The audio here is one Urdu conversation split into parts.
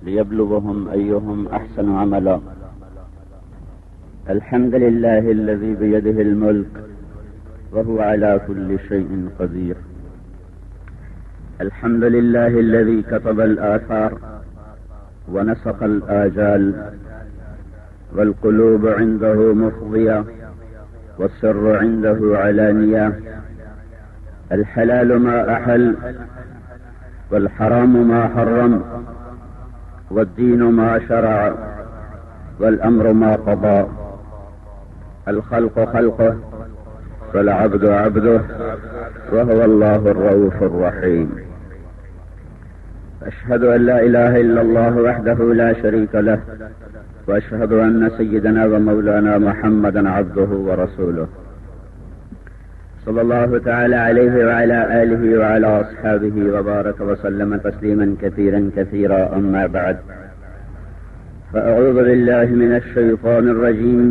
ليبلوهم أيهم أحسن عملا. الحمد لله الذي بيده الملك وهو على كل شيء قدير. الحمد لله الذي كتب الآثار ونسق الآجال، والقلوب عنده مفضية والسر عنده علانية. الحلال ما أحل والحرام ما حرم، والدين ما شرع والأمر ما قضى. الخلق خلقه والعبد عبده، وهو الله الرؤوف الرحيم. أشهد أن لا إله إلا الله وحده لا شريك له، وأشهد أن سيدنا ومولانا محمدا عبده ورسوله، صلى الله تعالى عليه وعلى آله وعلى أصحابه وبارك وسلم تسليما كثيرا كثيرا. أما بعد، فأعوذ بالله من الشيطان الرجيم.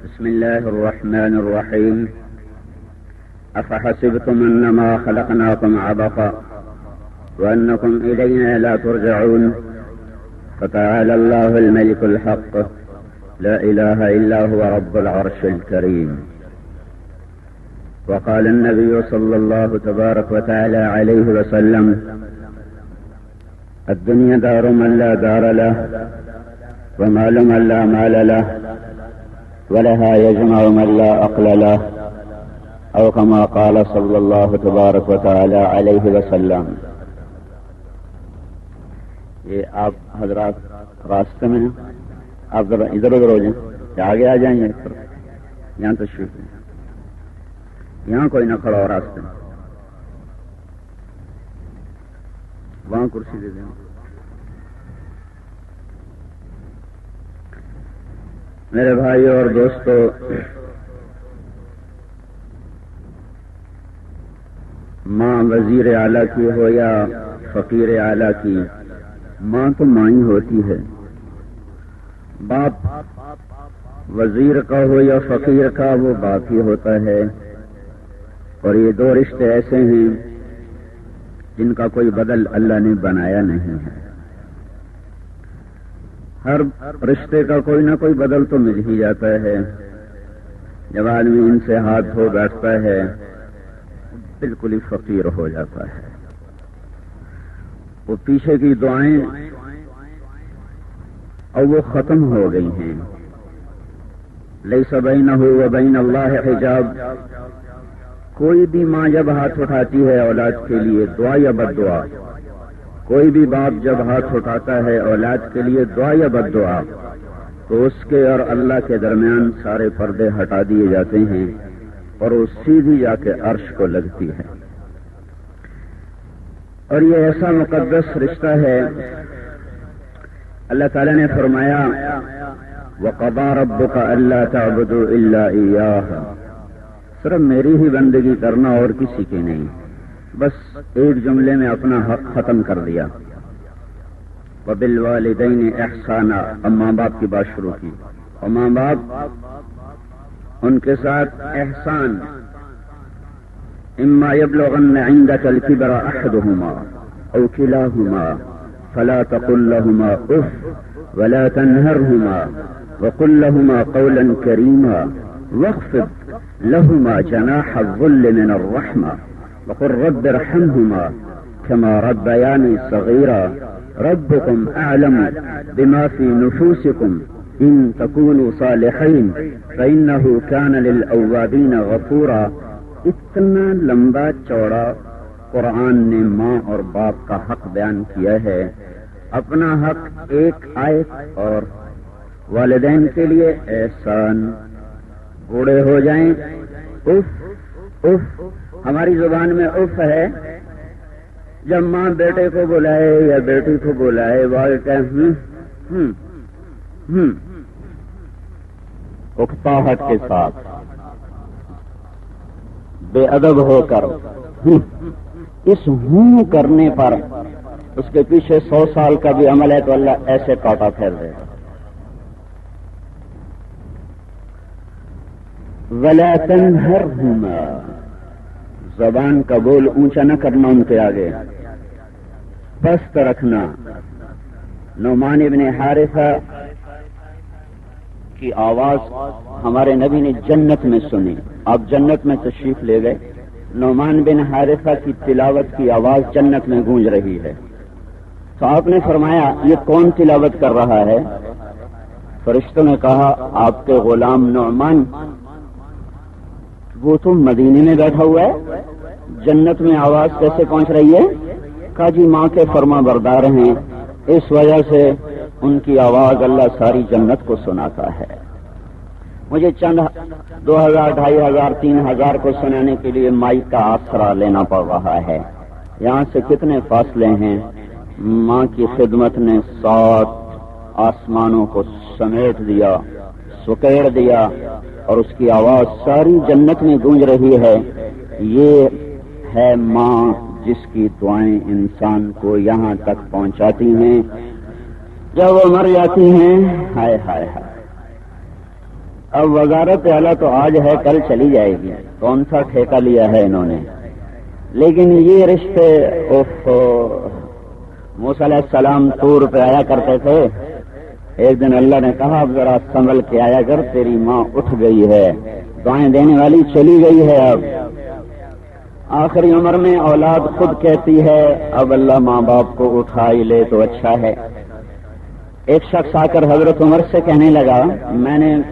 بسم الله الرحمن الرحيم. أفحسبتم أنما خلقناكم عبثا وأنكم إلينا لا ترجعون. فتعالى الله الملك الحق، لا إله إلا هو رب العرش الكريم. وقال النبي صلى الله تبارك وتعالى عليه وسلم: الدنيا دار من لا دار له، ومال من لا مال له، ولها يجمع من لا عقل له، أو كما قال صلى الله تبارك وتعالى عليه وسلم. یہ آپ حضرات راستے میں ہیں، آپ ذرا ادھر ادھر ہو جائیں، آگے آ جائیں، یہاں تشریف لیں، یہاں کوئی نہ کھڑا ہو راستے میں، وہاں کرسی دے دیں. میرے بھائی اور دوستو، ماں وزیر اعلیٰ کی ہو یا فقیر اعلیٰ کی، ماں تو ماں ہی ہوتی ہے. باپ وزیر کا ہو یا فقیر کا، وہ باپ ہی ہوتا ہے. اور یہ دو رشتے ایسے ہیں جن کا کوئی بدل اللہ نے بنایا نہیں ہے. ہر رشتے کا کوئی نہ کوئی بدل تو مل ہی جاتا ہے. جب آدمی ان سے ہاتھ دھو بیٹھتا ہے بالکل ہی فقیر ہو جاتا ہے. وہ پیچھے کی دعائیں اور وہ ختم ہو گئی ہیں. لیس بینہ و بین اللہ حجاب. کوئی بھی ماں جب ہاتھ اٹھاتی ہے اولاد کے لیے، دعا یا بد دعا، کوئی بھی باپ جب ہاتھ اٹھاتا ہے اولاد کے لیے، دعا یا بد دعا، تو اس کے اور اللہ کے درمیان سارے پردے ہٹا دیے جاتے ہیں اور وہ سیدھی جا کے عرش کو لگتی ہے. اور یہ ایسا مقدس رشتہ ہے. اللہ تعالی نے فرمایا: وَقَضَىٰ رَبُّكَ أَلَّا تَعْبُدُوا إِلَّا إِيَّاهُ. صرف میری ہی بندگی کرنا اور کسی کی نہیں. بس ایک جملے میں اپنا حق ختم کر دیا. وَبِالْوَالِدَيْنِ إِحْسَانًا. اب ماں باپ کی بات شروع کی، اور ماں باپ ان کے ساتھ احسان. إِمَّا يَبْلُغَنَّ عِندَكَ الْكِبَرَ أَحَدُهُمَا أَوْ كِلَاهُمَا فَلَا تَقُل لَّهُمَا أُفٍّ وَلَا تَنْهَرْهُمَا وَقُل لَّهُمَا قَوْلًا كَرِيمًا وَاخْفِضْ لَهُمَا جَنَاحَ الذُّلِّ مِنَ الرَّحْمَةِ وَقُل رَّبِّ ارْحَمْهُمَا كَمَا رَبَّيَانِي صَغِيرًا رَبُّكُمْ أَعْلَمُ بِمَا فِي نُفُوسِكُمْ إِن تَكُونُوا صَالِحِينَ فَإِنَّهُ كَانَ لِلْأَوَّابِينَ غَفُورًا. اتنا لمبا چوڑا قرآن نے ماں اور باپ کا حق بیان کیا ہے. اپنا حق ایک آیت. اور والدین کے لیے احسان. بوڑھے ہو جائیں، اف اف. ہماری زبان میں اف ہے. جب ماں بیٹے کو بلائے یا بیٹی کو بلائے، وہ کہیں اکتاہٹ کے ساتھ، بے ادب ہو کر. اس ہوں کرنے پر اس کے پیچھے 100 سال کا بھی عمل ہے تو اللہ ایسے کاٹا پھیر دے گا. وَلَا تَنْهَرْهُمَا. زبان کا بول اونچا نہ کرنا ان کے آگے، پست رکھنا. نعمان ابن حارثہ کی آواز ہمارے نبی نے جنت میں سنی. آپ جنت میں تشریف لے گئے. نعمان بن حارثہ کی تلاوت کی آواز جنت میں گونج رہی ہے. تو آپ نے فرمایا یہ کون تلاوت کر رہا ہے؟ فرشتوں نے کہا آپ کے غلام نعمان. وہ تو مدینے میں بیٹھا ہوا ہے, جنت میں آواز کیسے پہنچ رہی ہے؟ کہا جی ماں کے فرما بردار ہیں, اس وجہ سے ان کی آواز اللہ ساری جنت کو سناتا ہے. مجھے چند 2000, 2500, 3000 کو سنانے کے لیے مائک کا آسرا لینا پڑ رہا ہے. یہاں سے کتنے فاصلے ہیں. ماں کی خدمت نے 7 آسمانوں کو سمیٹ دیا, سکیڑ دیا, اور اس کی آواز ساری جنت میں گونج رہی ہے. یہ ہے ماں جس کی دعائیں انسان کو یہاں تک پہنچاتی ہیں جب وہ مر جاتی ہیں. ہائے ہائے ہائے. اب وزارت اعلیٰ تو آج ہے کل چلی جائے گی, کون سا ٹھیکہ لیا ہے انہوں نے. لیکن یہ رشتے موسیٰ علیہ السلام طور پہ آیا کرتے تھے. ایک دن اللہ نے کہا اب ذرا سنبھل کے آیا کر, تیری ماں اٹھ گئی ہے, دعائیں دینے والی چلی گئی ہے. اب آخری عمر میں اولاد خود کہتی ہے اب اللہ ماں باپ کو اٹھا ہی لے تو اچھا ہے. ایک شخص آ کر حضرت عمر سے کہنے لگا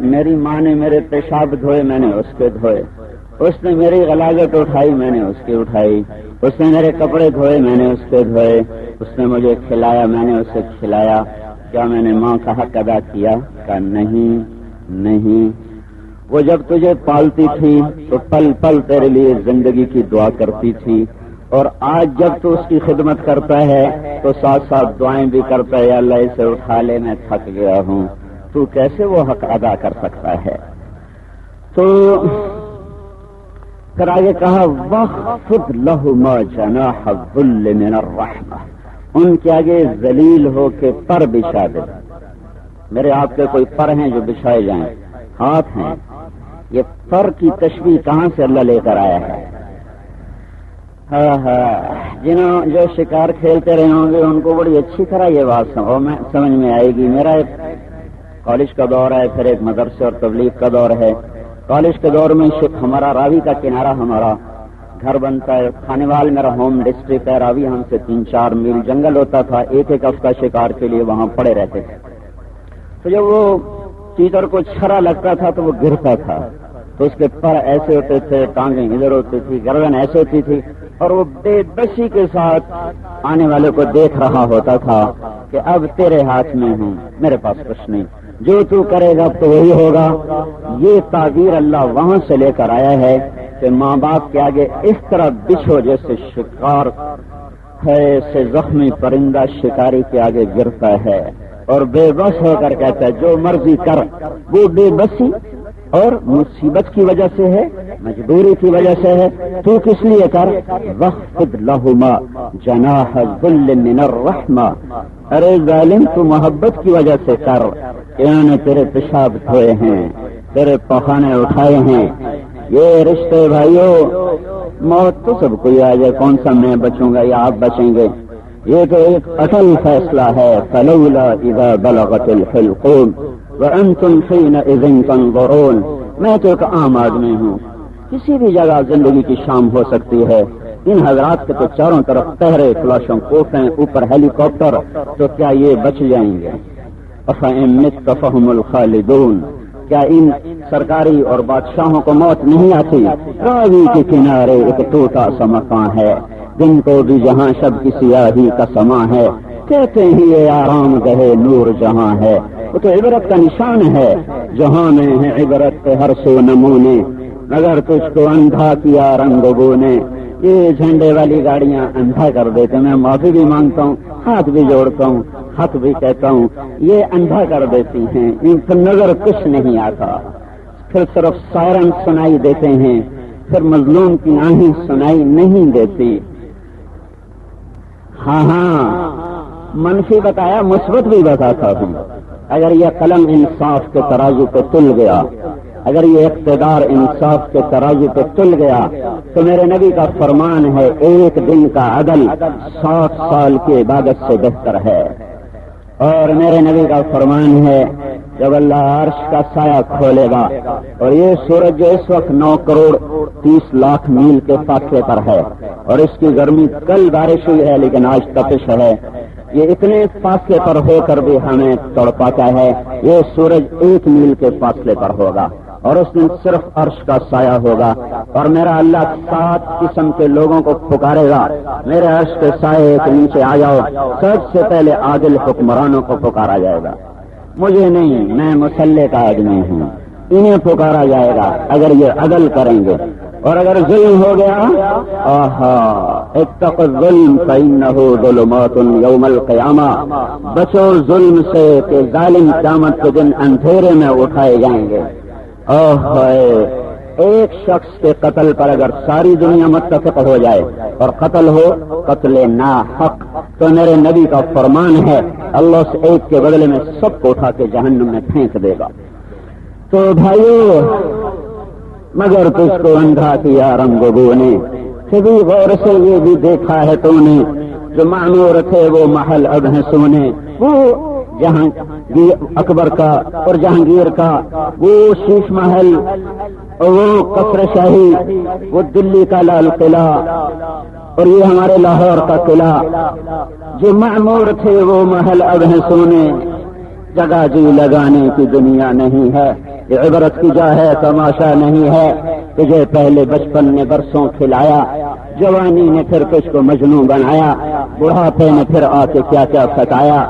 میری ماں نے میرے پیشاب دھوئے, میں نے اس کے دھوئے. اس نے میری غلاظت اٹھائی, میں نے اس کی اٹھائی. اس نے میرے کپڑے دھوئے, میں نے اس کے دھوئے. اس نے مجھے کھلایا, میں نے اسے کھلایا. کیا میں نے ماں کا حق ادا کیا؟ کہا نہیں نہیں. وہ جب تجھے پالتی تھی تو پل پل تیرے لیے زندگی کی دعا کرتی تھی, اور آج جب تو اس کی خدمت کرتا ہے تو ساتھ ساتھ دعائیں بھی کرتا ہے, اللہ اسے اٹھا لے میں تھک گیا ہوں. تو کیسے وہ حق ادا کر سکتا ہے؟ تو پھر آگے کہا وَخْفِضْ لَهُمَا جَنَاحَ الذُّلِّ مِنَ الرَّحْمَةِ. ان کے آگے ذلیل ہو کے پر بچھا دے. میرے آپ کے کوئی پر ہیں جو بچھائے جائیں؟ ہاتھ ہیں. یہ پر کی تشبیہ کہاں سے اللہ لے کر آیا ہے؟ جنہوں جو شکار کھیلتے رہے ہوں گے ان کو بڑی اچھی طرح یہ بات سمجھ میں آئے گی. میرا ایک کالج کا دور ہے, پھر ایک مدرسے اور تبلیغ کا دور ہے. کالج کے دور میں ہمارا راوی کا کنارہ ہمارا گھر بنتا ہے. کھانے وال میرا ہوم ڈسٹرکٹ ہے. راوی ہم سے 3-4 میل جنگل ہوتا تھا. ایک ہفتہ شکار کے لیے وہاں پڑے رہتے تھے. تو جب وہ تیتر کو چھرا لگتا تھا تو وہ گرتا تھا, تو اس کے پر ایسے ہوتے تھے, ٹانگیں ادھر ہوتی تھی, گردن ایسے ہوتی تھی, اور وہ بے بسی کے ساتھ آنے والے کو دیکھ رہا ہوتا تھا کہ اب تیرے ہاتھ میں ہوں, میرے پاس کچھ نہیں, جو تو کرے گا تو وہی ہوگا. یہ تعبیر اللہ وہاں سے لے کر آیا ہے کہ ماں باپ کے آگے اس طرح بچھو جیسے شکار ہے سے زخمی پرندہ شکاری کے آگے گرتا ہے اور بے بس ہو کر کہتا ہے جو مرضی کر. وہ بے بسی اور مصیبت کی وجہ سے ہے, مجبوری کی وجہ سے ہے. تو کس لیے کر؟ وَخْفِضْ لَهُمَا جَنَاحَ الذُّلِّ مِنَ الرَّحْمَةِ. ارے ظالم تو محبت کی وجہ سے کر, کہ انہوں نے تیرے پیشاب دھوئے ہیں, تیرے پخانے اٹھائے ہیں. یہ رشتے بھائیوں, موت تو سب کو ہی آ جائے, کون سا میں بچوں گا یا آپ بچیں گے؟ یہ تو ایک اٹل فیصلہ ہے. فَلَوْلَا إِذَا بَلَغَتِ الْحُلْقُومَ وَأَنْتُمْ حِينَئِذٍ تَنظُرُونَ. میں تو ایک عام آدمی ہوں, کسی بھی جگہ زندگی کی شام ہو سکتی ہے. ان حضرات کے تو چاروں طرف پہرے, کلاشوں کوفیں, اوپر ہیلی کاپٹر, تو کیا یہ بچ جائیں گے؟ أَفَإِن مِتَّ فَهُمُ الْخَالِدُونَ. کیا ان سرکاری اور بادشاہوں کو موت نہیں آتی؟ راوی کے کنارے ایک ٹوٹا سا مکان ہے, دن کو بھی جہاں شب کی سیاہی کا سما ہے. کہتے ہیں یہ آرام گہے نور جہاں ہے. وہ تو عبرت کا نشان ہے, جہاں میں ہے عبرت کے ہر سو نمونے. اگر تجھ کو اندھا کیا رنگوں نے, یہ جھنڈے والی گاڑیاں اندھا کر دیتے. میں معافی بھی مانگتا ہوں, ہاتھ بھی جوڑتا ہوں, حق بھی کہتا ہوں. یہ اندھا کر دیتی ہیں, ان سے نظر کچھ نہیں آتا. پھر صرف سائرن سنائی دیتے ہیں, پھر مظلوم کی آہیں سنائی نہیں دیتی. ہاں منفی بتایا, مثبت بھی بتاتا ہوں. اگر یہ قلم انصاف کے ترازو پہ تل گیا, اگر یہ اقتدار انصاف کے ترازو پہ تل گیا, تو میرے نبی کا فرمان ہے ایک دن کا عدل 60 سال کی عبادت سے بہتر ہے. اور میرے نبی کا فرمان ہے جب اللہ عرش کا سایہ کھولے گا اور یہ سورج جو اس وقت 9,30,00,000 میل کے فاصلے پر ہے اور اس کی گرمی کل بارش ہوئی ہے لیکن آج تپش ہے، یہ اتنے فاصلے پر ہو کر بھی ہمیں تڑپاتا ہے، یہ سورج 1 میل کے فاصلے پر ہوگا اور اس دن صرف عرش کا سایہ ہوگا اور میرا اللہ 7 قسم کے لوگوں کو پکارے گا، میرے عرش کے سائے کے نیچے آ جاؤ۔ سب سے پہلے عادل حکمرانوں کو پکارا جائے گا، مجھے نہیں، میں مسلح کا آدمی ہوں، انہیں پکارا جائے گا اگر یہ عدل کریں گے، اور اگر ظلم ہو گیا اتقوا الظلم فإنه ظلمات یوم القیامہ، بچو ظلم سے کہ ظالم قیامت کے دن اندھیرے میں اٹھائے جائیں گے۔ ایک شخص کے قتل پر اگر ساری دنیا متفق ہو جائے اور قتل ہو قتل ناحق تو میرے نبی کا فرمان ہے اللہ اس ایک کے بدلے میں سب کو اٹھا کے جہنم میں پھینک دے گا۔ تو بھائیو، مگر تجھ کو اندھا کیا رنگ بو نے، کبھی غور سے یہ بھی دیکھا ہے تو نے جو معمور تھے وہ محل اب ہیں سونے، وہ جہاں اکبر کا اور جہانگیر کا وہ شیش محل، وہ قصر شاہی، وہ دلی کا لال قلعہ اور یہ ہمارے لاہور کا قلعہ، جو معمور تھے وہ محل اب ہیں سونے، جگہ جی لگانے کی دنیا نہیں ہے، یہ عبرت کی جا ہے تماشا نہیں ہے، تجھے پہلے بچپن نے برسوں کھلایا، جوانی نے پھر کچھ کو مجنون بنایا، بڑھاپے نے پھر آ کے کیا کیا ستایا،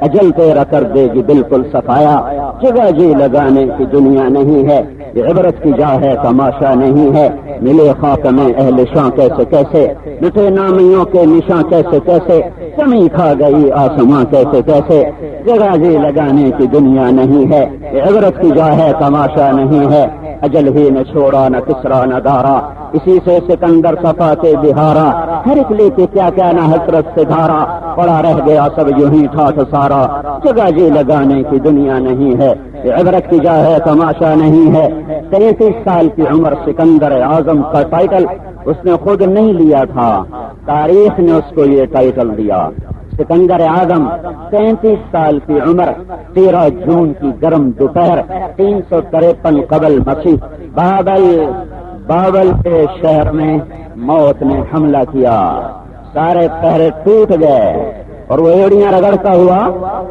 اجل تیرا کر دے گی بالکل صفایا، جگہ جی لگانے کی دنیا نہیں ہے، یہ عبرت کی جا ہے تماشا نہیں ہے، ملے خاک میں اہل شاں کیسے کیسے، مٹے نامیوں کے نشاں کیسے کیسے، کمی کھا گئی آسماں کیسے کیسے، جگہ جی لگانے کی دنیا نہیں ہے، یہ عبرت کی جا ہے تماشا نہیں ہے، اجل ہی نے چھوڑا نہ کسرا نہ دارا، اسی سے سکندر صفا کے بہارا، ہر ایک لے کے کیا کیا نہ حسرت سے دھارا، پڑا رہ گیا سب یوں ہی ٹھاٹ سارا، جگہ جی لگانے کی دنیا نہیں ہے، یہ عبرت کی جا ہے تماشا نہیں ہے۔ 33 سال کی عمر سکندر اعظم کا ٹائٹل اس نے خود نہیں لیا تھا، تاریخ نے اس کو یہ ٹائٹل دیا۔ سکندر اعظم 33 سال کی عمر، 13 جون کی گرم دوپہر 353 قبل مسیح بابل کے شہر میں موت نے حملہ کیا، سارے پہرے ٹوٹ گئے اور وہ ایڑیاں رگڑتا ہوا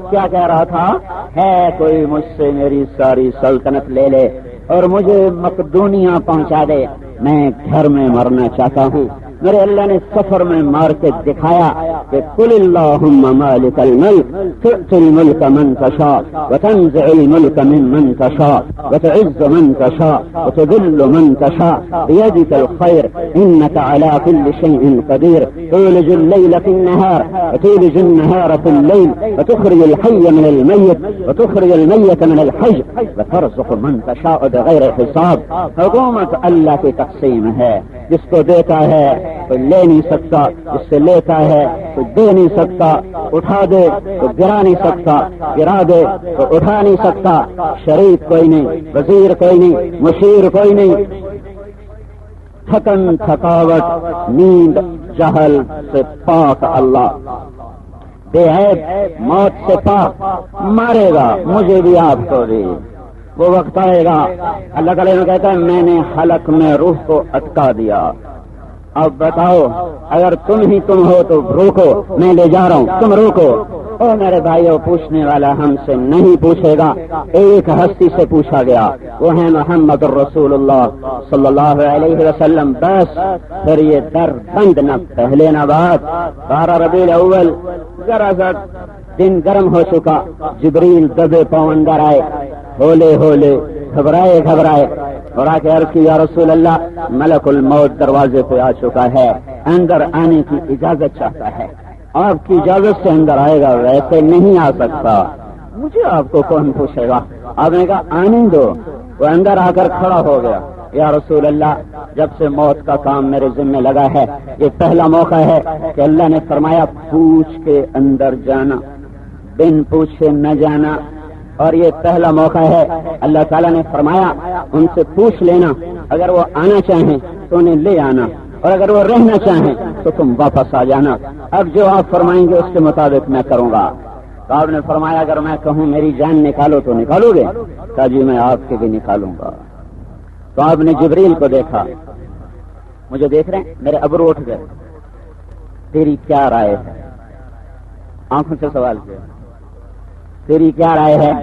کیا کہہ رہا تھا، ہے کوئی مجھ سے میری ساری سلطنت لے لے اور مجھے مقدونیہ پہنچا دے، میں گھر میں مرنا چاہتا ہوں۔ میرے اللہ نے سفر میں مار کے دکھایا کہ قل اللہم مالک الملک تؤتی الملک من تشاء وتنزع الملک ممن تشاء وتعز من تشاء وتذل من تشاء بيدك الخير انك على كل شيء قدير تولج الليل في النهار وتولج النهار في الليل وتخرج الحي من الميت وتخرج الميت من الحي وترزق من تشاء بغیر حساب۔ حکومت اللہ کی تقسیم ہے، جس کو دیتا ہے کوئی لے نہیں سکتا، جس سے لیتا ہے کوئی دے نہیں سکتا، اٹھا دے تو گرا نہیں سکتا، گرا دے تو اٹھا نہیں سکتا، شریک کوئی نہیں، وزیر کوئی نہیں، مشیر کوئی نہیں، تھکن تھکاوٹ نیند جہل سے پاک اللہ، بے عیب موت سے پاک، مارے گا مجھے بھی آپ کو بھی، وہ وقت آئے گا اللہ تعالیٰ نے کہتا ہے میں نے حلق میں روح کو اٹکا دیا، اب بتاؤ اگر تم ہو تو روکو، میں لے جا رہا ہوں تم روکو۔ او میرے بھائیو، پوچھنے والا ہم سے نہیں پوچھے گا، ایک ہستی سے پوچھا گیا، وہ ہے محمد الرسول اللہ صلی اللہ علیہ وسلم، بس پھر یہ در بند نہ پہلے نہ بعد۔ 12 ربیع الاول ذرا سا دن گرم ہو چکا، جبریل دبے پاؤں اندر آئے، ہولے ہولے گھبرائے اور آ کے عرض کی یا رسول اللہ ملک الموت دروازے پہ آ چکا ہے، اندر آنے کی اجازت چاہتا ہے، آپ کی اجازت سے اندر آئے گا، ویسے نہیں آ سکتا، مجھے آپ کو کون پوچھے گا؟ آپ نے کہا آنے دو۔ وہ اندر آ کر کھڑا ہو گیا، یا رسول اللہ جب سے موت کا کام میرے ذمہ لگا ہے یہ پہلا موقع ہے کہ اللہ نے فرمایا پوچھ کے اندر جانا، بن پوچھے نہ جانا، اور یہ پہلا موقع ہے اللہ تعالیٰ نے فرمایا ان سے پوچھ لینا، اگر وہ آنا چاہیں تو انہیں لے آنا، اور اگر وہ رہنا چاہیں تو تم واپس آ جانا، اب جو آپ فرمائیں گے اس کے مطابق میں کروں گا۔ تو آپ نے فرمایا اگر میں کہوں میری جان نکالو تو نکالو گے؟ کہا جی میں آپ کی بھی نکالوں گا۔ تو آپ نے جبریل کو دیکھا، مجھے دیکھ رہے ہیں، میرے ابرو اٹھ گئے، تیری کیا رائے ہے؟ آنکھوں سے سوال کیا، تیری کیا رائے ہے؟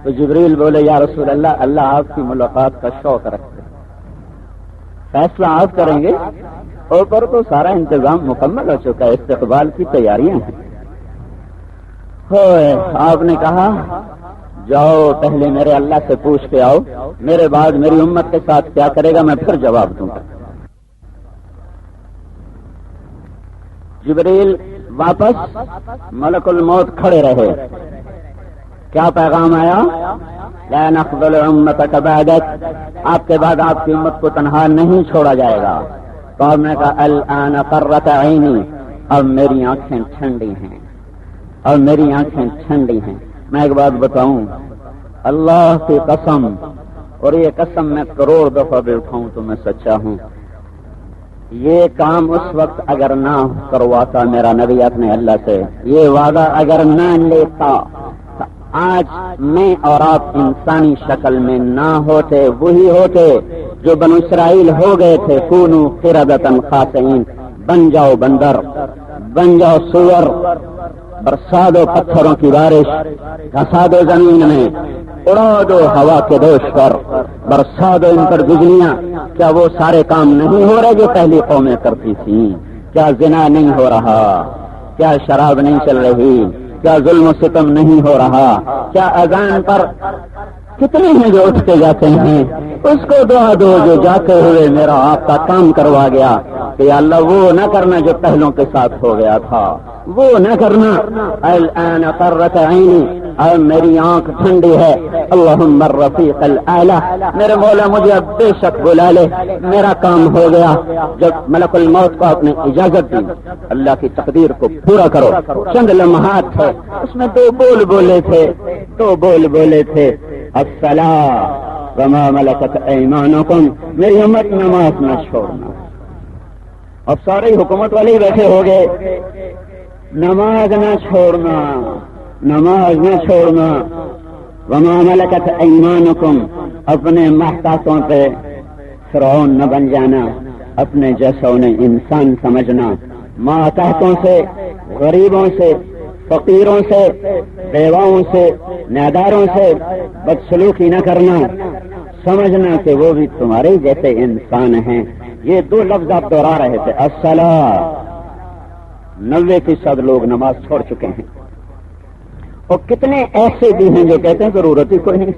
تو جبریل بولے یا رسول اللہ، اللہ آپ کی ملاقات کا شوق رکھتے، فیصلہ آپ کریں گے، اوپر تو سارا انتظام مکمل ہو چکا ہے، استقبال کی تیاریاں ہیں۔ آپ نے کہا جاؤ پہلے میرے اللہ سے پوچھ کے آؤ، میرے بعد میری امت کے ساتھ کیا کرے گا میں پھر جواب دوں گا۔ جبریل واپس، ملک الموت کھڑے رہے، کیا پیغام آیا؟ لا نقبل امتک بعدک، آپ کے بعد آپ کی امت کو تنہا نہیں چھوڑا جائے گا۔ تو آپ نے کہا الآن قرۃ عینی، اب میری آنکھیں ٹھنڈی ہیں، اب میری آنکھیں ٹھنڈی ہیں۔ میں ایک بات بتاؤں، اللہ کی قسم، اور یہ قسم میں کروڑ دفعہ بھی اٹھاؤں تو میں سچا ہوں، یہ کام اس وقت اگر نہ کرواتا میرا نبی اپنے اللہ سے، یہ وعدہ اگر نہ لیتا، آج میں اور آپ انسانی شکل میں نہ ہوتے، وہی ہوتے جو بنو اسرائیل ہو گئے تھے، کونو قردۃ خاسئین، بن جاؤ بندر، بن جاؤ سور، برسا دو پتھروں کی بارش، گھسا دو زمین میں، اڑا دو ہوا کے دوش پر، برسا دو ان پر بجلیاں۔ کیا وہ سارے کام نہیں ہو رہے جو پہلی قومیں کرتی تھیں؟ کیا زنا نہیں ہو رہا؟ کیا شراب نہیں چل رہی؟ کیا ظلم و ستم نہیں ہو رہا؟ کیا اذان پر کتنے ہیں جو اٹھ کے جاتے ہیں؟ اس کو دعا دو جو جاتے ہوئے میرا آپ کا کام کروا گیا، کہ اللہ وہ نہ کرنا جو پہلوں کے ساتھ ہو گیا تھا، وہ نہ کرنا۔ الآن قرۃ عینی، اب میری آنکھ ٹھنڈی ہے۔ اللہم الرفیق الاعلی، میرے مولا مجھے اب بے شک بلا لے، میرا کام ہو گیا۔ جب ملک الموت کو آپ نے اجازت دی، اللہ کی تقدیر کو پورا کرو، چند لمحات تھے، اس میں دو بول بولے تھے، الصلاۃ وما ملکت ایمانکم، میری امت نماز نہ چھوڑنا۔ اب سارے حکومت والے بیٹھے ہو گئے، نماز نہ چھوڑنا، نماز نہ چھوڑنا، وما ملکت ایمانکم، اپنے محتاطوں پہ فرعون نہ بن جانا، اپنے جیسا انہیں انسان سمجھنا، ماتحتوں سے، غریبوں سے، فقیروں سے، بیواؤں سے، ناداروں سے بدسلوکی نہ کرنا، سمجھنا کہ وہ بھی تمہارے جیسے انسان ہیں۔ یہ دو لفظ آپ دوہرا رہے تھے، الصلاۃ۔ 90% لوگ نماز چھوڑ چکے ہیں، اور کتنے ایسے بھی ہیں جو کہتے ہیں ضرورت ہی کوئی نہیں۔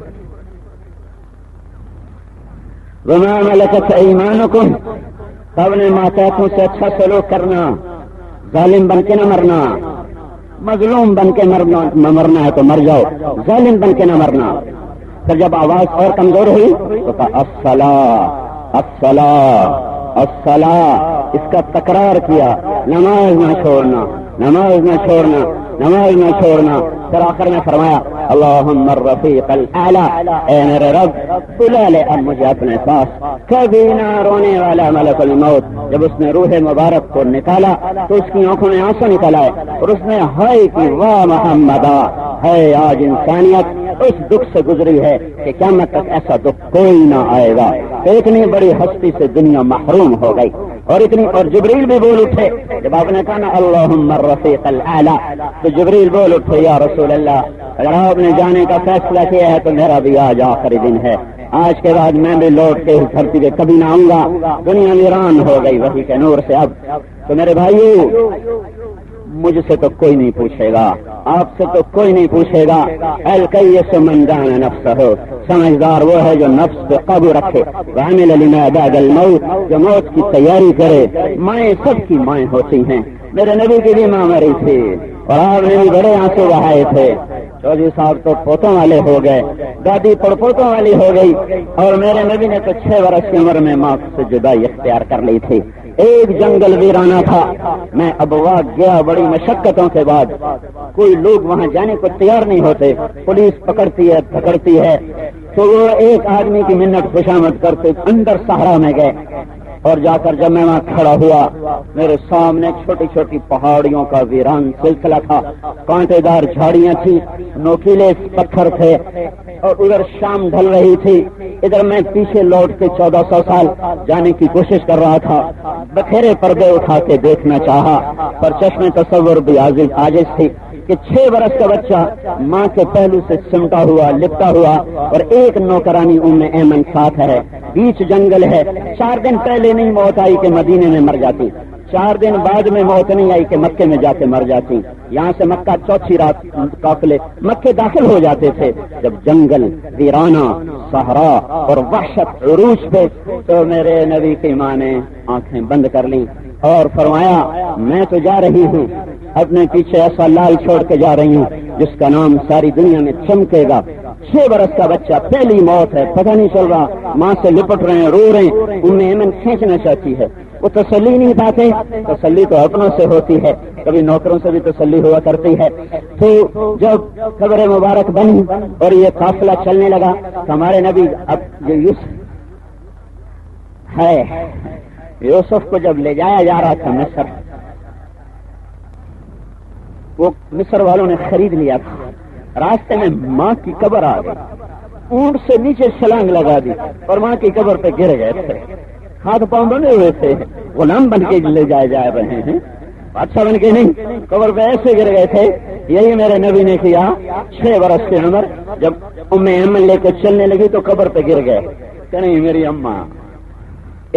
وما ملکت ایمانکم، اپنے ماتحتوں سے اچھا سلوک کرنا، ظالم بن کے نہ مرنا، مظلوم بن کے مرنا ہے تو مر جاؤ، ظالم بن کے نہ مرنا۔ پھر جب آواز اور کمزور ہوئی تو کہا الصلاۃ، الصلاۃ، الصلاۃ، اس کا تکرار کیا، نماز نہ چھوڑنا، نماز نہ چھوڑنا، نماز نہ چھوڑنا۔ پھر آخر میں فرمایا اللہم الرفیق الاعلی، اے میرے رب بلا لے اب مجھے اپنے پاس۔ کبھی نہ رونے والا ملک الموت جب اس نے روح مبارک کو نکالا تو اس کی آنکھوں میں آنسو نکل آئے، اور اس نے ہائے کی واہ محمدہ، ہے آج انسانیت اس دکھ سے گزری ہے کہ قیامت تک ایسا دکھ کوئی نہ آئے گا۔ اتنی بڑی ہستی سے دنیا محروم ہو گئی، اور جبریل بھی بول اٹھے جب آپ نے کہا نا اللہم الرفیق الاعلی، تو جبریل بول اٹھے یا رسول اللہ، اگر آپ نے جانے کا فیصلہ کیا ہے تو میرا بھی آج آخری دن ہے، آج کے بعد میں بھی لوٹ کے اس دھرتی پہ کبھی نہ آؤں گا، دنیا ویران ہو گئی وحی کے نور سے۔ اب تو میرے بھائیو، مجھ سے تو کوئی نہیں پوچھے گا، آپ سے تو کوئی نہیں پوچھے گا۔ الکیس من دان نفسہ، سمجھدار وہ ہے جو نفس پہ قابو رکھے، وعمل لما بعد الموت، جو موت کی تیاری کرے۔ مائیں سب کی مائیں ہوتی ہیں، میرے نبی کی بھی ماں مری تھی اور آپ نے بھی بڑے آنسو بہائے تھے۔ چودھری صاحب تو پوتوں والے ہو گئے، دادی پڑپوتوں والی ہو گئی، اور میرے نبی نے تو 6 برس کی عمر میں ماں سے جدائی اختیار کر لی تھی۔ ایک جنگل ویرانہ تھا، میں ابوا گیا بڑی مشقتوں کے بعد، کوئی لوگ وہاں جانے کو تیار نہیں ہوتے، پولیس پکڑتی ہے پکڑتی ہے، تو وہ ایک آدمی کی منت خوشامد کرتے اندر صحرا میں گئے، اور جا کر جب میں وہاں کھڑا ہوا میرے سامنے چھوٹی چھوٹی پہاڑیوں کا ویران سلسلہ تھا، کانٹے دار جھاڑیاں تھیں، نوکیلے پتھر تھے، اور ادھر شام ڈھل رہی تھی، ادھر میں پیچھے لوٹ کے 1400 سال جانے کی کوشش کر رہا تھا، بکھیرے پردے اٹھا کے دیکھنا چاہا، پر چشم تصور بھی عاجز تھی کہ 6 برس کا بچہ ماں کے پہلو سے سمٹا ہوا لپٹا ہوا اور ایک نوکرانی ام ایمن ساتھ ہے، بیچ جنگل ہے۔ 4 دن پہلے نہیں موت آئی کہ مدینے میں مر جاتی، 4 دن بعد میں موت نہیں آئی کہ مکے میں جا کے مر جاتی۔ یہاں سے مکہ چوتھی رات قافلے مکے داخل ہو جاتے تھے، جب جنگل ویرانہ صحرا اور وحشت عروج پہ، تو میرے نبی کی ماں نے آنکھیں بند کر لی اور فرمایا میں تو جا رہی ہوں، اپنے پیچھے ایسا لال چھوڑ کے جا رہی ہوں جس کا نام ساری دنیا میں چمکے گا۔ 6 برس کا بچہ، پہلی موت ہے، پتہ نہیں چل رہا، ماں سے لپٹ رہے ہیں، رو رہے ہیں، ام ایمن کھینچنا چاہتی ہے، وہ تسلی نہیں پاتے، تسلی تو اپنوں سے ہوتی ہے، کبھی نوکروں سے بھی تسلی ہوا کرتی ہے۔ تو جب قبر مبارک بنی اور یہ قافلہ چلنے لگا، ہمارے نبی اب یوسف کو جب لے جایا جا رہا تھا مصر، وہ مصر والوں نے خرید لیا تھا، راستے میں ماں کی قبر آ گئی، اونٹ سے نیچے چھلانگ لگا دی اور ماں کی قبر پہ گر گئے تھے، ہاتھ پاؤں بنے ہوئے تھے، غلام بن کے لے جائے جا رہے ہیں، بادشاہ بن کے نہیں، قبر پہ ایسے گر گئے تھے۔ یہی میرے نبی نے کیا، 6 برس کی عمر جب ام ایمن لے کے چلنے لگی تو قبر پہ گر گئے کہ نہیں میری اماں،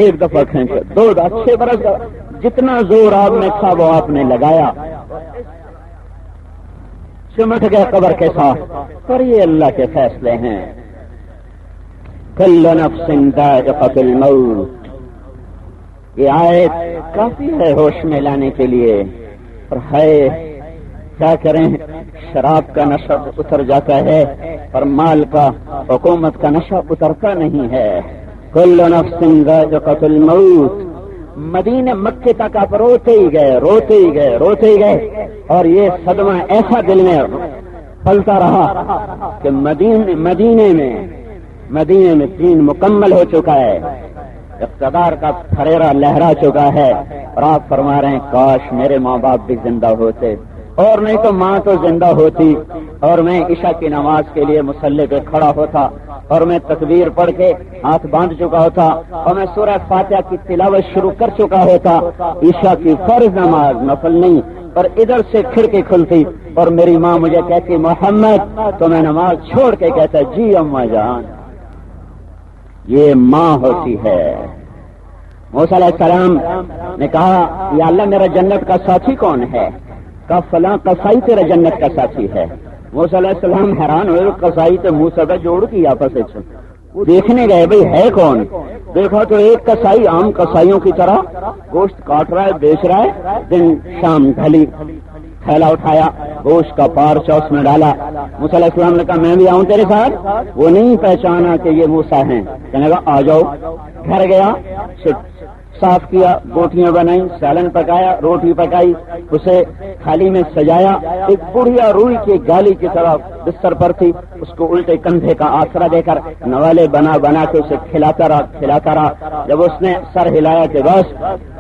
ایک دفعہ کھینچے، 2 دفعہ، 6 برس کا جتنا زور آپ نے تھا وہ آپ نے لگایا، چمٹ گئے قبر کے ساتھ۔ پر یہ اللہ کے فیصلے ہیں، کل نفس ذائقۃ الموت، یہ آیت کافی ہے ہوش میں لانے کے لیے، اور ہے کیا کریں، شراب کا نشہ اتر جاتا ہے اور مال کا، حکومت کا نشہ اترتا نہیں ہے۔ کل نفس ذائقۃ الموت، مدینے مکے تک آپ روتے ہی گئے، اور یہ صدمہ ایسا دل میں پلتا رہا کہ مدینے میں دین مکمل ہو چکا ہے، اقتدار کا پھریرا لہرا چکا ہے، اور آپ فرما رہے ہیں کاش میرے ماں باپ بھی زندہ ہوتے، اور نہیں تو ماں تو زندہ ہوتی، اور میں عشاء کی نماز کے لیے مصلی پہ کھڑا ہوتا، اور میں تکبیر پڑھ کے ہاتھ باندھ چکا ہوتا، اور میں سورہ فاتحہ کی تلاوت شروع کر چکا ہوتا، عشاء کی فرض نماز، نفل نہیں، اور ادھر سے کھڑکی کھلتی اور میری ماں مجھے کہتی محمد، تو میں نماز چھوڑ کے کہتا جی اماں جان۔ یہ ماں ہوتی ہے۔ موسیٰ علیہ السلام نے کہا یا اللہ میرا جنت کا ساتھی کون ہے؟ کہا فلاں قصائی تیرا جنت کا ساتھی ہے۔ موسیٰ علیہ السلام حیران ہوئے، قصائی تو موسیٰ کا جوڑ کی آپس میں، وہ دیکھنے گئے بھئی ہے کون، دیکھا تو ایک قصائی عام قصائیوں کی طرح گوشت کاٹ رہا ہے، بیچ رہا ہے، دن شام ڈھلی، تھیلا اٹھایا، گوشت کا پارچہ اس میں ڈالا۔ موسیٰ علیہ السلام نے کہا میں بھی آؤں تیرے ساتھ، وہ نہیں پہچانا کہ یہ موسیٰ ہیں، کہنے لگا آ جاؤ۔ گھر گیا، صاف کیا، بوٹیاں بنائی، سالن پکایا، روٹی پکائی، اسے تھالی میں سجایا، ایک بڑھیا روئی کی گالی کی طرح بستر پر تھی، اس کو الٹے کندھے کا آسرا دے کر نوالے بنا کے اسے کھلاتا رہا۔ جب اس نے سر ہلایا کہ بس،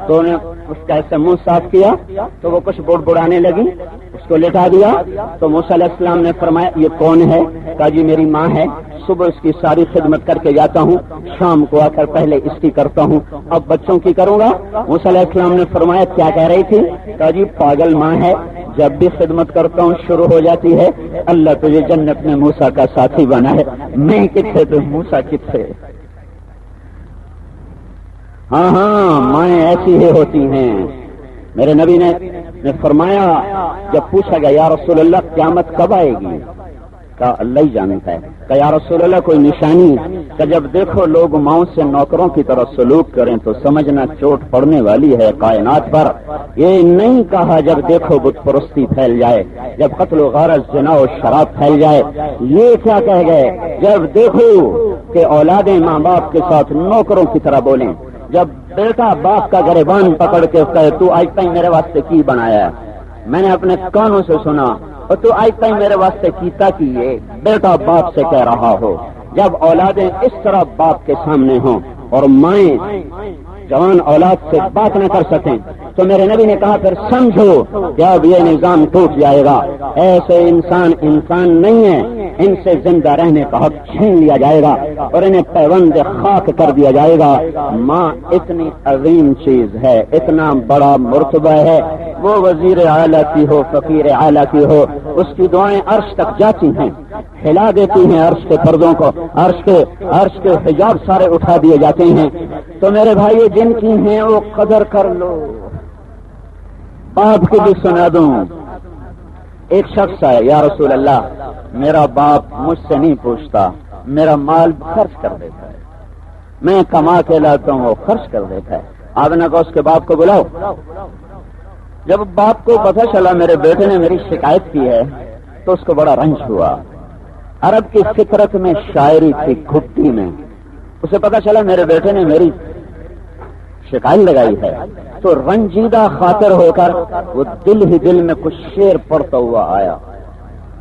تو نے اس کا ایسے منہ صاف کیا تو وہ کچھ بڑبڑانے لگی، اس کو لٹا دیا۔ تو موسیٰ علیہ السلام نے فرمایا یہ کون ہے؟ کہا جی میری ماں ہے، صبح اس کی ساری خدمت کر کے جاتا ہوں، شام کو آ کر پہلے اس کی کرتا ہوں، اب بچوں کی کروں گا۔ موسیٰ علیہ السلام نے فرمایا کیا کہہ رہی تھی؟ کہا جی پاگل ماں ہے، جب بھی خدمت کرتا ہوں شروع ہو جاتی ہے اللہ تجھے جنت میں موسیٰ کا ساتھی بنا ہے، میں کتنے تو موسیٰ کتنے۔ ہاں مائیں ایسی ہی ہوتی ہیں۔ میرے نبی نے فرمایا، جب پوچھا گیا یا رسول اللہ قیامت کب آئے گی؟ کہا اللہ ہی جانتا ہے۔ کہا یا رسول اللہ کوئی نشانی؟ کہ جب دیکھو لوگ ماؤں سے نوکروں کی طرح سلوک کریں تو سمجھنا چوٹ پڑنے والی ہے کائنات پر۔ یہ نہیں کہا جب دیکھو بت پرستی پھیل جائے، جب قتل و غارت زنا و شراب پھیل جائے۔ یہ کیا کہہ گئے؟ جب دیکھو کہ اولادیں ماں باپ کے ساتھ نوکروں کی طرح بولیں، جب بیٹا باپ کا گریبان پکڑ کے کہے تو آج تک میرے واسطے کی بنایا ہے، میں نے اپنے کانوں سے سنا، اور تو آج تک میرے واسطے کیتا کی ہے، بیٹا باپ سے کہہ رہا ہو۔ جب اولادیں اس طرح باپ کے سامنے ہوں اور مائیں جوان اولاد سے بات نہ کر سکیں، تو میرے نبی نے کہا پھر سمجھو کہ اب یہ نظام ٹوٹ جائے گا، ایسے انسان نہیں ہے، ان سے زندہ رہنے کا حق چھین لیا جائے گا اور انہیں پیوند خاک کر دیا جائے گا۔ ماں اتنی عظیم چیز ہے، اتنا بڑا مرتبہ ہے، وہ وزیر اعلیٰ کی ہو، فقیر اعلیٰ کی ہو، اس کی دعائیں عرش تک جاتی ہیں، ہلا دیتی ہیں عرش کے پردوں کو، عرش کے حجاب سارے اٹھا دیے جاتے ہیں۔ تو میرے بھائی جن کی ہیں وہ قدر کر لو۔ باپ کی بھی سنا دوں، ایک شخص ہے، یا رسول اللہ میرا باپ مجھ سے نہیں پوچھتا، میرا مال خرچ کر دیتا ہے، میں کما کے لاتا ہوں وہ خرچ کر دیتا ہے، آپ نے کہا اس کے باپ کو بلاؤ۔ جب باپ کو پتہ چلا میرے بیٹے نے میری شکایت کی ہے تو اس کو بڑا رنج ہوا۔ عرب کی فطرت میں شاعری تھی، گھٹی میں، اسے پتہ چلا میرے بیٹے نے میری شکایت لگائی ہے، تو رنجیدہ خاطر ہو کر وہ دل ہی دل میں کچھ شعر پڑھتا ہوا آیا،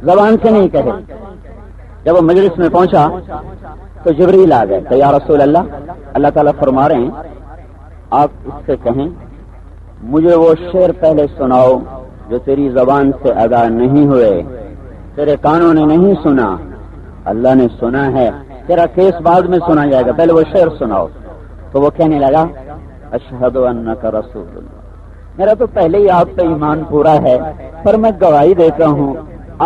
زبان سے نہیں کہے۔ جب وہ مجلس میں پہنچا تو جبریل آ گئے کہ یا رسول اللہ تعالیٰ فرما رہے ہیں آپ اس سے کہیں مجھے وہ شعر پہلے سناؤ جو تیری زبان سے ادا نہیں ہوئے، تیرے کانوں نے نہیں سنا، اللہ نے سنا ہے، تیرا کیس بعد میں سنا جائے گا، پہلے وہ شعر سناؤ۔ تو وہ کہنے لگا اشہد انک رسول اللہ، میرا تو پہلے ہی آپ پہ ایمان پورا ہے، پر میں گواہی دیتا ہوں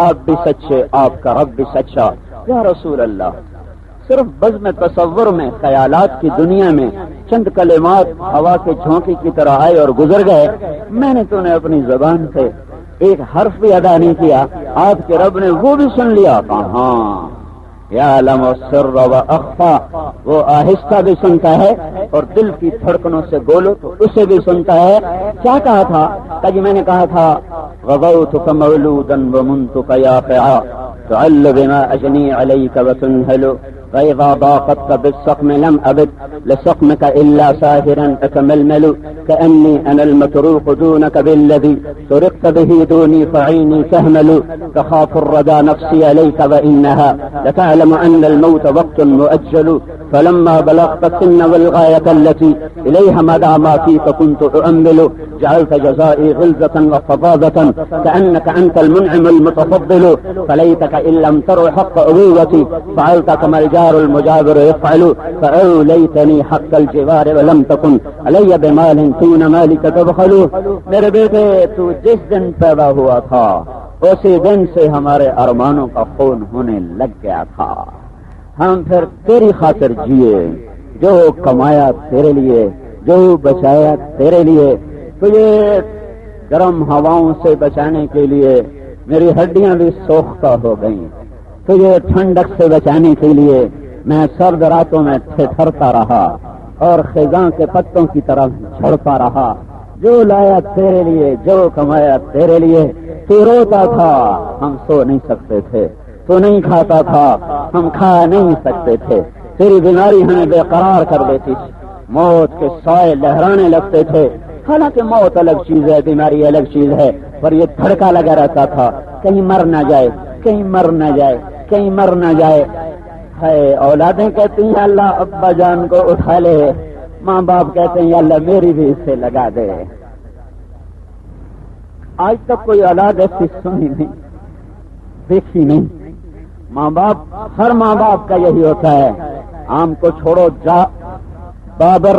آپ بھی سچے، آپ کا رب بھی سچا۔ یا رسول اللہ صرف بزم تصور میں، خیالات کی دنیا میں چند کلمات ہوا کے جھونکی کی طرح آئے اور گزر گئے، میں نے تو نے اپنی زبان سے ایک حرف بھی ادا نہیں کیا، آپ کے رب نے وہ بھی سن لیا۔ کہاں یعلم السر و اخفا، وہ آہستہ بھی سنتا ہے اور دل کی دھڑکنوں سے بولو تو اسے بھی سنتا ہے۔ کیا کہا تھا؟ کہ میں نے کہا تھا غضوتک مولودا ومنتک یافعا تعل بما اجنی علیک وتنہل فإذا ضاقتك بالسقم لم أبد لسقمك إلا ساهرا أتململ كأني أنا المتروك دونك بالذي سرقت به دوني فعيني تهمل تخاف الردى نفسي عليك وإنها لتعلم أن الموت وقت مؤجل فلما بلغت السن والغاية التي إليها مدى ما فيك كنت أؤمل جعلت جزائي غلظة وفظاظة كأنك أنت المنعم المتفضل فليتك إن لم تر حق أبوتي فعلت كما الجار المجاور يفعل فأوليتني حق الجوار ولم تكن علي بمال دون مالك تبخل۔ میرے بیٹے تو جس دن پیدا ہوا تھا اسی دن سے ہمارے ارمانوں کا خون ہونے لگ گیا تھا، ہم پھر تیری خاطر جیے، جو کمایا تیرے لیے، جو بچایا تیرے لیے، تجھے گرم ہواؤں سے بچانے کے لیے میری ہڈیاں بھی سوختہ ہو گئیں، تجھے ٹھنڈک سے بچانے کے لیے میں سرد راتوں میں ٹھٹھرتا رہا اور خزاں کے پتوں کی طرف جھڑتا رہا، جو لایا تیرے لیے، جو کمایا تیرے لیے، تو روتا تھا ہم سو نہیں سکتے تھے، تو نہیں کھاتا تھا ہم کھا نہیں سکتے تھے، تیری بیماری ہمیں بے قرار کر دیتی تھی، موت کے سائے لہرانے لگتے تھے، حالانکہ موت الگ چیز ہے، بیماری الگ چیز ہے، پر یہ دھڑکا لگا رہتا تھا کہیں مر نہ جائے، کہیں مر نہ جائے، کہیں مر نہ جائے۔ ہے اولادیں کہتی ہیں اللہ ابا جان کو اٹھا لے، ماں باپ کہتے ہیں اللہ میری بھی اس سے لگا دے۔ آج تک کوئی اولاد ایسی سنی نہیں، دیکھی نہیں۔ ماں باپ، ہر ماں باپ کا یہی ہوتا ہے، عام کو چھوڑو، بابر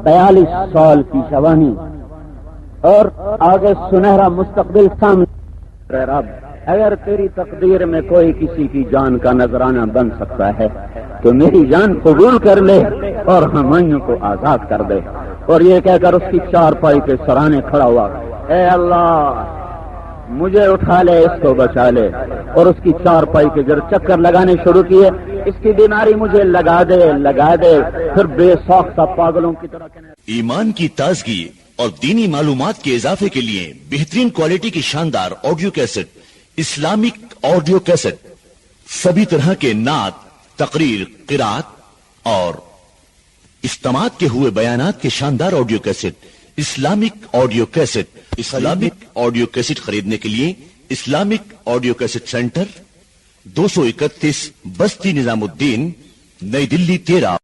42 سال کی جوانی اور آگے سنہرا مستقبل سامنے، رب اگر تیری تقدیر میں کوئی کسی کی جان کا نذرانہ بن سکتا ہے تو میری جان قبول کر لے اور ہمائیوں کو آزاد کر دے۔ اور یہ کہہ کر اس کی چار پائی کے سرانے کھڑا ہوا، اے اللہ مجھے اٹھا لے، اس کو بچا لے، اور اس کی چار پائی کے گرد چکر لگانے شروع کیے، اس کی بیماری مجھے لگا دے، پھر بے ساختہ پاگلوں کی طرح کہنے۔ ایمان کی تازگی اور دینی معلومات کے اضافے کے لیے بہترین کوالٹی کی شاندار audio cassette, Islamic audio cassette, سبھی طرح کے نعت، تقریر، قرات اور اجتماعات کے ہوئے بیانات کے شاندار audio cassette, Islamic audio cassette خریدنے کے لیے اسلامک آڈیو کیسٹ سینٹر 231 بستی نظام الدین، نئی دلی 13